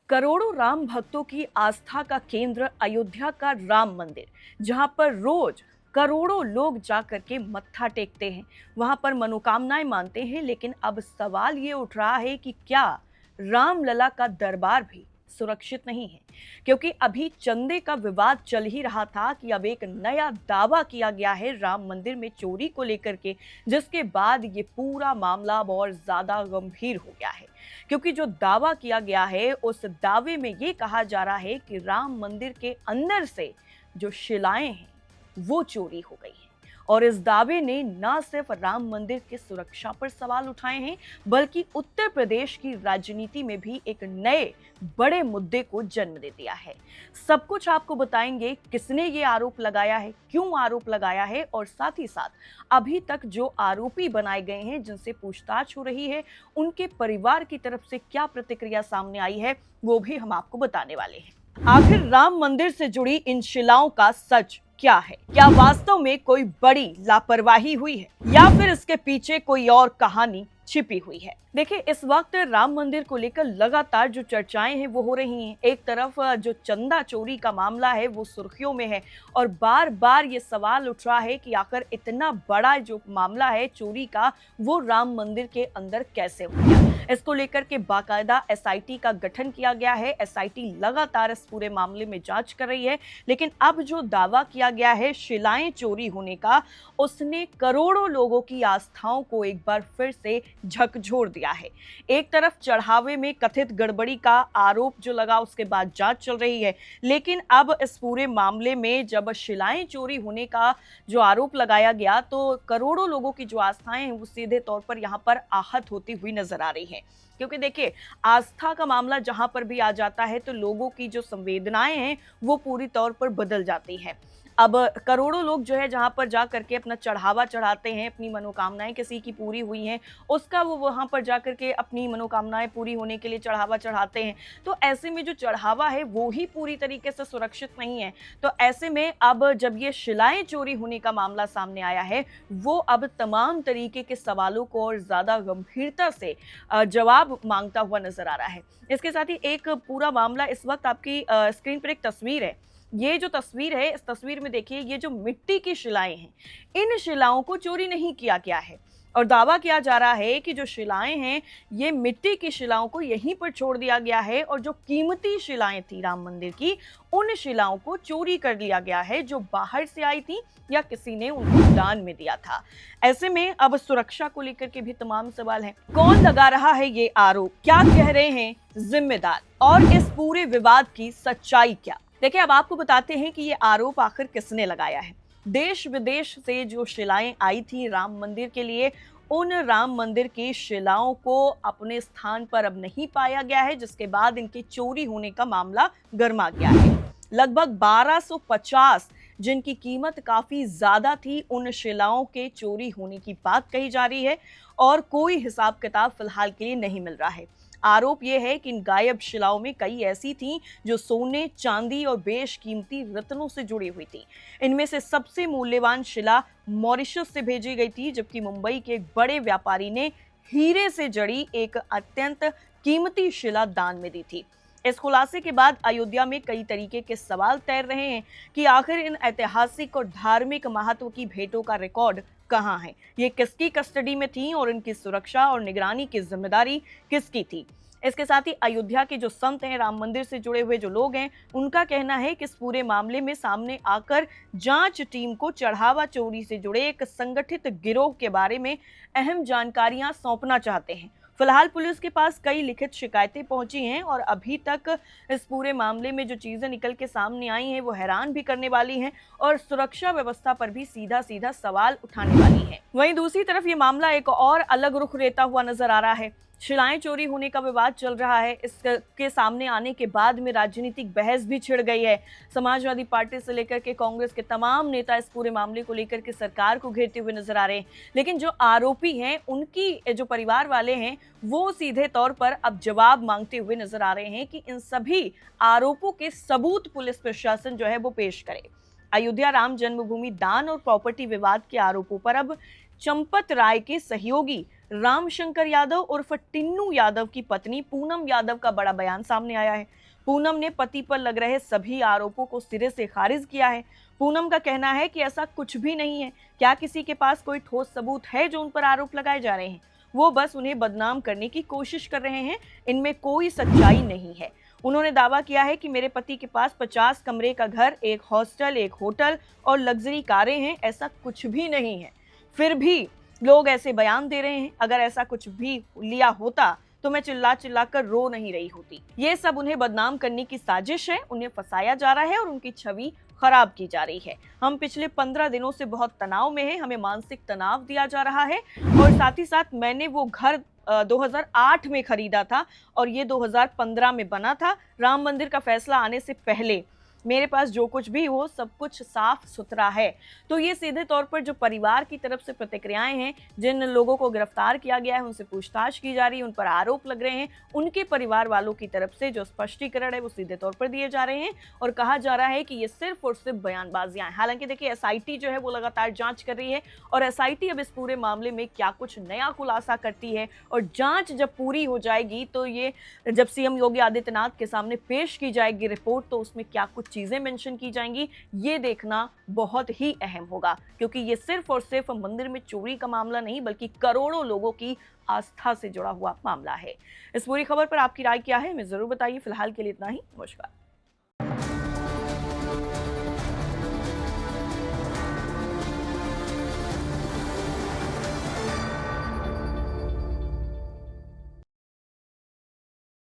करोड़ों राम भक्तों की आस्था का केंद्र अयोध्या का राम मंदिर, जहां पर रोज करोड़ों लोग जाकर के मत्था टेकते हैं, वहां पर मनोकामनाएं मानते हैं। लेकिन अब सवाल ये उठ रहा है कि क्या रामलला का दरबार भी सुरक्षित नहीं है? क्योंकि अभी चंदे का विवाद चल ही रहा था कि अब एक नया दावा किया गया है राम मंदिर में चोरी को लेकर के, जिसके बाद ये पूरा मामला अब और ज्यादा गंभीर हो गया है। क्योंकि जो दावा किया गया है उस दावे में ये कहा जा रहा है कि राम मंदिर के अंदर से जो शिलाएं हैं वो चोरी हो गई हैं। और इस दावे ने न सिर्फ राम मंदिर की सुरक्षा पर सवाल उठाए हैं, बल्कि उत्तर प्रदेश की राजनीति में भी एक नए बड़े मुद्दे को जन्म दे दिया है। सब कुछ आपको बताएंगे, किसने ये आरोप लगाया है, क्यों आरोप लगाया है, और साथ ही साथ अभी तक जो आरोपी बनाए गए हैं जिनसे पूछताछ हो रही है, उनके परिवार की तरफ से क्या प्रतिक्रिया सामने आई है, वो भी हम आपको बताने वाले हैं। आखिर राम मंदिर से जुड़ी इन शिलाओं का सच क्या है? क्या वास्तव में कोई बड़ी लापरवाही हुई है, या फिर इसके पीछे कोई और कहानी छिपी हुई है? देखिए, इस वक्त राम मंदिर को लेकर लगातार जो चर्चाएं हैं वो हो रही हैं। एक तरफ जो चंदा चोरी का मामला है वो सुर्खियों में है, और बार बार ये सवाल उठ रहा है कि आखिर इतना बड़ा जो मामला है चोरी का, वो राम मंदिर के अंदर कैसे हो गया। इसको लेकर के बाकायदा एसआईटी का गठन किया गया है। एसआईटी लगातार इस पूरे मामले में जांच कर रही है। लेकिन अब जो दावा किया गया है शिलाएं चोरी होने का, उसने करोड़ों लोगों की आस्थाओं को एक बार फिर से झकझोर दिया है। एक तरफ चढ़ावे में कथित गड़बड़ी का आरोप जो लगा, उसके बाद जांच चल रही है। लेकिन अब इस पूरे मामले में जब शिलाएं चोरी होने का जो आरोप लगाया गया, तो करोड़ों लोगों की जो आस्थाएं हैं वो सीधे तौर पर यहाँ पर आहत होती हुई नजर आ रही है। क्योंकि देखिए, आस्था का मामला जहां पर भी आ जाता है तो लोगों की जो संवेदनाएं हैं वो पूरी तौर पर बदल जाती हैं। अब करोड़ों लोग जो है जहां पर जा करके अपना चढ़ावा चढ़ाते हैं, अपनी मनोकामनाएं किसी की पूरी हुई हैं, उसका वो वहां पर जा करके अपनी मनोकामनाएं पूरी होने के लिए चढ़ावा चढ़ाते हैं। तो ऐसे में जो चढ़ावा है वो ही पूरी तरीके से सुरक्षित नहीं है। तो ऐसे में अब जब ये शिलाएं चोरी होने का मामला सामने आया है, वो अब तमाम तरीके के सवालों को और ज्यादा गंभीरता से जवाब मांगता हुआ नजर आ रहा है। इसके साथ ही एक पूरा मामला, इस वक्त आपकी स्क्रीन पर एक तस्वीर है। ये जो तस्वीर है, इस तस्वीर में देखिए, ये जो मिट्टी की शिलाएं हैं, इन शिलाओं को चोरी नहीं किया गया है। और दावा किया जा रहा है कि जो शिलाएं हैं, ये मिट्टी की शिलाओं को यहीं पर छोड़ दिया गया है, और जो कीमती शिलाएं थी राम मंदिर की, उन शिलाओं को चोरी कर लिया गया है, जो बाहर से आई थी या किसी ने उनको दान में दिया था। ऐसे में अब सुरक्षा को लेकर के भी तमाम सवाल हैं। कौन लगा रहा है ये आरोप? क्या कह रहे हैं जिम्मेदार? और इस पूरे विवाद की सच्चाई क्या? देखिए, अब आपको बताते हैं कि ये आरोप आखिर किसने लगाया है। देश विदेश से जो शिलाएं आई थी राम मंदिर के लिए, उन राम मंदिर की शिलाओं को अपने स्थान पर अब नहीं पाया गया है, जिसके बाद इनकी चोरी होने का मामला गर्मा गया है। लगभग 1250, जिनकी कीमत काफी ज्यादा थी, उन शिलाओं के चोरी होने की बात कही जा रही है, और कोई हिसाब किताब फिलहाल के लिए नहीं मिल रहा है। आरोप यह है कि इन गायब शिलाओं में कई ऐसी थीं जो सोने, चांदी और बेशकीमती रत्नों से जुड़ी हुई थी। इनमें से सबसे मूल्यवान शिला मॉरिशस से भेजी गई थी, जबकि मुंबई के एक बड़े व्यापारी ने हीरे से जड़ी एक अत्यंत कीमती शिला दान में दी थी। इस खुलासे के बाद अयोध्या में कई तरीके के सवाल तैर रहे हैं कि आखिर इन ऐतिहासिक और धार्मिक महत्व की भेंटों का रिकॉर्ड कहां है, ये किसकी कस्टडी में थी, और इनकी सुरक्षा और निगरानी की जिम्मेदारी किसकी थी। इसके साथ ही अयोध्या के जो संत हैं, राम मंदिर से जुड़े हुए जो लोग हैं, उनका कहना है कि इस पूरे मामले में सामने आकर जांच टीम को चढ़ावा चोरी से जुड़े एक संगठित गिरोह के बारे में अहम जानकारियां सौंपना चाहते हैं। फिलहाल पुलिस के पास कई लिखित शिकायतें पहुंची हैं, और अभी तक इस पूरे मामले में जो चीजें निकल के सामने आई हैं वो हैरान भी करने वाली हैं, और सुरक्षा व्यवस्था पर भी सीधा सीधा सवाल उठाने वाली है। वहीं दूसरी तरफ ये मामला एक और अलग रुख लेता हुआ नजर आ रहा है। शिलाएं चोरी होने का विवाद चल रहा है। इसके सामने आने के बाद में राजनीतिक बहस भी छिड़ गई है। समाजवादी पार्टी से लेकर के कांग्रेस के तमाम नेता इस पूरे मामले को लेकर के सरकार को घेरते हुए नजर आ रहे हैं। लेकिन जो आरोपी हैं, उनकी जो परिवार वाले हैं, वो सीधे तौर पर अब जवाब मांगते हुए नजर आ रहे हैं कि इन सभी आरोपों के सबूत पुलिस प्रशासन जो है वो पेश करे। अयोध्या राम जन्मभूमि दान और प्रॉपर्टी विवाद के आरोपों पर अब चंपत राय के सहयोगी रामशंकर यादव उर्फ टिन्नू यादव की पत्नी पूनम यादव का बड़ा बयान सामने आया है। पूनम ने पति पर लग रहे सभी आरोपों को सिरे से खारिज किया है। पूनम का कहना है कि ऐसा कुछ भी नहीं है। क्या किसी के पास कोई ठोस सबूत है जो उन पर आरोप लगाए जा रहे हैं? वो बस उन्हें बदनाम करने की कोशिश कर रहे हैं, इनमें कोई सच्चाई नहीं है। उन्होंने दावा किया है कि मेरे पति के पास 50 कमरे का घर, एक हॉस्टल, एक होटल और लग्जरी कारें हैं। ऐसा कुछ भी नहीं है। फिर भी लोग ऐसे बयान दे रहे हैं। अगर ऐसा कुछ भी लिया होता तो मैं चिल्ला चिल्ला कर रो नहीं रही होती। ये सब उन्हें बदनाम करने की साजिश है। उन्हें फंसाया जा रहा है और उनकी छवि खराब की जा रही है। हम पिछले 15 दिनों से बहुत तनाव में हैं। हमें मानसिक तनाव दिया जा रहा है और साथ ही साथ मैंने वो घर 2008 में खरीदा था और ये 2015 में बना था। राम मंदिर का फैसला आने से पहले मेरे पास जो कुछ भी हो सब कुछ साफ सुथरा है। तो ये सीधे तौर पर जो परिवार की तरफ से प्रतिक्रियाएं हैं, जिन लोगों को गिरफ्तार किया गया है, उनसे पूछताछ की जा रही है, उन पर आरोप लग रहे हैं, उनके परिवार वालों की तरफ से जो स्पष्टीकरण है वो सीधे तौर पर दिए जा रहे हैं और कहा जा रहा है कि ये सिर्फ और सिर्फ बयानबाजियां हैं। हालांकि देखिए, एसआईटी जो है वो लगातार जांच कर रही है और एसआईटी अब इस पूरे मामले में क्या कुछ नया खुलासा करती है और जांच जब पूरी हो जाएगी तो ये जब सीएम योगी आदित्यनाथ के सामने पेश की जाएगी रिपोर्ट, तो उसमें क्या कुछ चीजें मेंशन की जाएंगी, ये देखना बहुत ही अहम होगा। क्योंकि ये सिर्फ और सिर्फ मंदिर में चोरी का मामला नहीं बल्कि करोड़ों लोगों की आस्था से जुड़ा हुआ मामला है। इस पूरी खबर पर आपकी राय क्या है, हमें जरूर बताइए। फिलहाल के लिए इतना ही। नमस्कार।